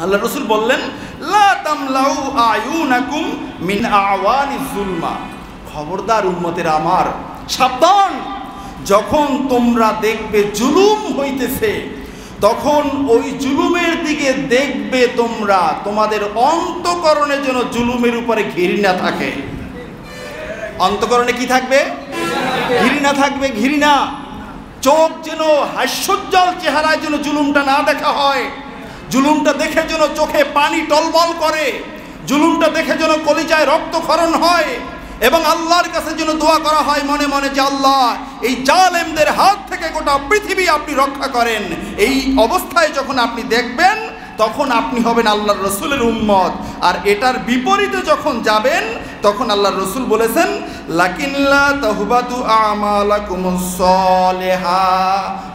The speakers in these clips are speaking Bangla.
আল্লাহ রসুল বললেন, লা তামলাউ আয়ুনাকুম মিন আওয়ানিজ যুলমা, খবরদার উম্মতের আমার, সাবধান, যখন তোমরা দেখবে জুলুম হইতেছে, তখন ওই জুলুমের দিকে দেখবে তোমরা, তোমাদের অন্তঃকরণে যেন জুলুমের উপরে ঘৃণা থাকে। অন্তঃকরণে কি থাকবে? ঘৃণা থাকবে, ঘৃণা। চোখ যেন হাস্যোজ্জ্বল চেহারায় যেন জুলুমটা না দেখা হয়, জুলুমটা দেখে যেন চোখে পানি টলমল করে, জুলুমটা দেখে যেন কলিজায় রক্তক্ষরণ হয়, এবং আল্লাহর কাছে যেন দোয়া করা হয় মনে মনে যে আল্লাহ এই জালেমদের হাত থেকে গোটা পৃথিবী আপনি রক্ষা করেন। এই অবস্থায় যখন আপনি দেখবেন, তখন আপনি হবেন আল্লাহর রসুলের উম্মত। আর এটার বিপরীতে যখন যাবেন, তখন আল্লাহর রসুল বলেছেন, লাকিল্লা তাহবাতু আমালাকুমুস সালিহা,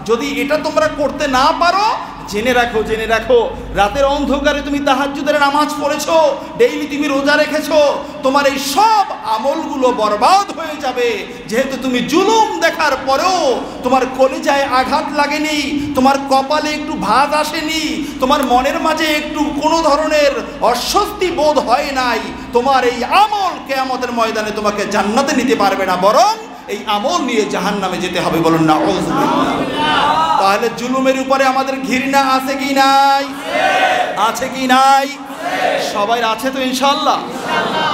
যদি এটা তোমরা করতে না পারো, জেনে রাখো, জেনে রাখো, রাতের অন্ধকারে তুমি তাহাজ্জুদের নামাজ পড়েছো, ডেইলি তুমি রোজা রেখেছো, তোমার এই সব আমলগুলো বরবাদ হয়ে যাবে। যেহেতু তুমি জুলুম দেখার পরেও তোমার কলিজায় আঘাত লাগেনি, তোমার কপালে একটু ভাঁজ আসেনি, তোমার মনের মাঝে একটু কোনো ধরনের অস্বস্তি বোধ হয় নাই, তোমার এই আমল কিয়ামতের ময়দানে তোমাকে জান্নাতে নিতে পারবে না, বরং এই আমল নিয়ে জাহান্নামে যেতে হবে। বলুন না আউযুবিল্লাহ। তাহলে জুলুমের উপরে আমাদের ঘৃণা আছে কি নাই? আছে কি নাই? সবাই আছে তো ইনশাআল্লাহ।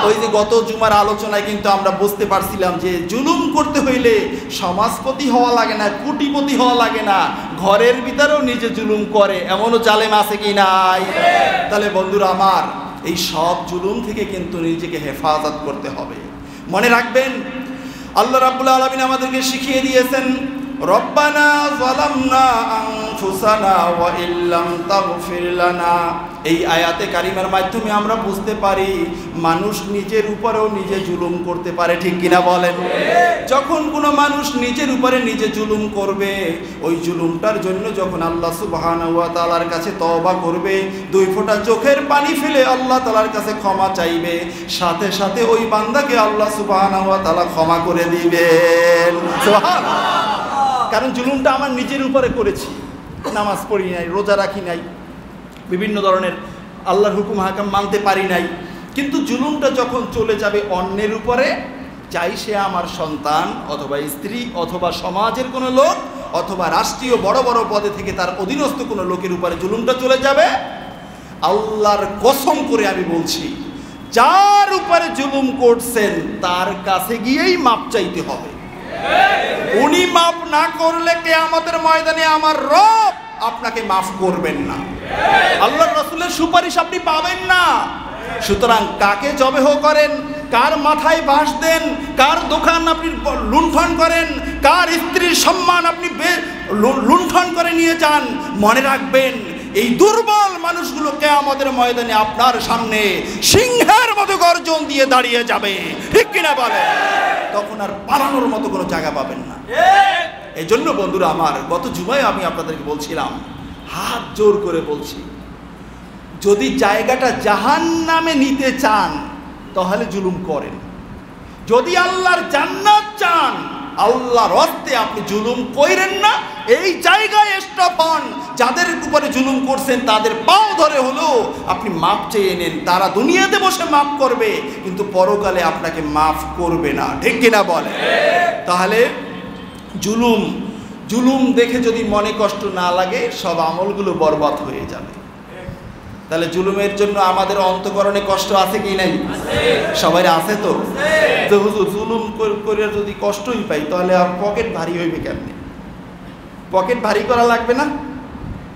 ওই যে গত জুমার আলোচনায় কিন্তু আমরা বুঝতে পারছিলাম যে জুলুম করতে হইলে সমাজপতি হওয়া লাগে না, কোটিপতি হওয়া লাগে না, ঘরের ভিতরেও নিজে জুলুম করে এমনও জালেম আছে কি নাই? তাহলে বন্ধুরা আমার, এই সব জুলুম থেকে কিন্তু নিজেকে হেফাজত করতে হবে। মনে রাখবেন, আল্লাহ রাব্বুল আলামিন আমাদেরকে শিখিয়ে দিয়েছেন, রব্বানা যালামনা আনফুসানা ওয়া ইল্লাম তাগফির লানা। এই আয়াতে কারিমার মাধ্যমে আমরা বুঝতে পারি মানুষ নিজের উপরেও নিজে জুলুম করতে পারে, ঠিক কিনা বলেন? যখন কোনো মানুষ নিজের উপরে নিজে জুলুম করবে, ওই জুলুমটার জন্য যখন আল্লাহ সুবহানাহু ওয়া তাআলার কাছে তওবা করবে, দুই ফোঁটা চোখের পানি ফেলে আল্লাহ তাআলার কাছে ক্ষমা চাইবে, সাথে সাথে ওই বান্দাকে আল্লাহ সুবহানাহু ওয়া তাআলা ক্ষমা করে দিবেন। সুবহানাল্লাহ। কারণ জুলুমটা আমার নিজের উপরে করেছি, নামাজ পড়ি নাই, রোজা রাখি নাই, বিভিন্ন ধরনের আল্লাহর হুকুম হাকাম মানতে পারি নাই, কিন্তু জুলুমটা যখন চলে যাবে অন্যের উপরে, চাই সে আমার সন্তান অথবা স্ত্রী অথবা সমাজের কোনো লোক অথবা রাষ্ট্রীয় বড় বড় পদে থেকে তার অধীনস্থ কোনো লোকের উপরে জুলুমটা চলে যাবে, আল্লাহর কসম করে আমি বলছি, যার উপরে জুলুম করছেন তার কাছে গিয়েই মাপ চাইতে হবে। উনি মাফ না করলে কিয়ামতের ময়দানে আমার রব আপনাকে মাফ করবেন না, আল্লাহর রাসূলের সুপারিশ আপনি পাবেন না। সুতরাং কাকে জবেহ করেন, কার মাথায় বাঁশ দেন, কার দোকান আপনি লুণ্ঠন করেন, কার স্ত্রীর সম্মান আপনি লুণ্ঠন করে নিয়ে যান, মনে রাখবেন এই দুর্বল মানুষগুলো কিয়ামতের ময়দানে আপনার সামনে সিংহের মতো গর্জন দিয়ে দাঁড়িয়ে যাবে, ঠিক কিনা বলে? তখন আর পালানোর মতো কোনো জায়গা পাবেন না। এই জন্য বন্ধুরা আমার, গত জুমায় আমি আপনাদেরকে বলছিলাম, হাত জোর করে বলছি, যদি জায়গাটা জাহান্নামে নিতে চান তাহলে জুলুম করেন, যদি আল্লাহর জান্নাত চান আল্লাহর রাস্তে আপনি জুলুম কইরেন না। এই জায়গায় স্টপ হন, যাদের উপরে জুলুম করছেন তাদের পাও ধরে হলো আপনি মাপ চেয়ে নেন। তারা দুনিয়াতে বসে মাফ করবে, কিন্তু পরকালে আপনাকে মাফ করবে না, ঠিক কিনা বলে? তাহলে জুলুম দেখে যদি মনে কষ্ট না লাগে, সব আমলগুলো বরবাদ হয়ে যাবে। তাহলে জুলুমের জন্য আমাদের অন্তঃকরণে কষ্ট আছে কি নাই? সবাই আছে তো? হুজুর জুলুম করে যদি কষ্টই পাই তাহলে আর পকেট ভারী হইবে কেমনে? পকেট ভারী করা লাগবে না?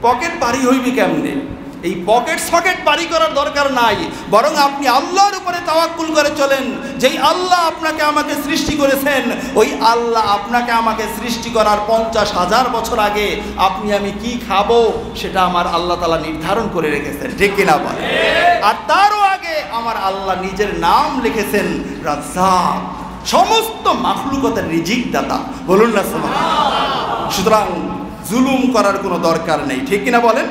পকেট ভারী হইবে কেমনে? এই পকেট সকেট ভারী করার দরকার নাই, বরং আপনি আল্লাহর উপরে তাওয়াক্কুল করে চলেন। যেই আল্লাহ আপনাকে আমাকে সৃষ্টি করেছেন, ওই আল্লাহ আপনাকে আমাকে সৃষ্টি করার 50,000 বছর আগে আপনি আমি কি খাবো সেটা আমার আল্লাহ তাআলা নির্ধারণ করে রেখেছেন, ঠিক কিনা বলে? আর তারও আগে আমার আল্লাহ নিজের নাম লিখেছেন রাজ্জাক, সমস্ত মাখলুকাতের রিজিক দাতা। বলুন না সুবহানাল্লাহ। সুতরাং জুলুম করার কোনো দরকার নেই, ঠিক কিনা বলেন?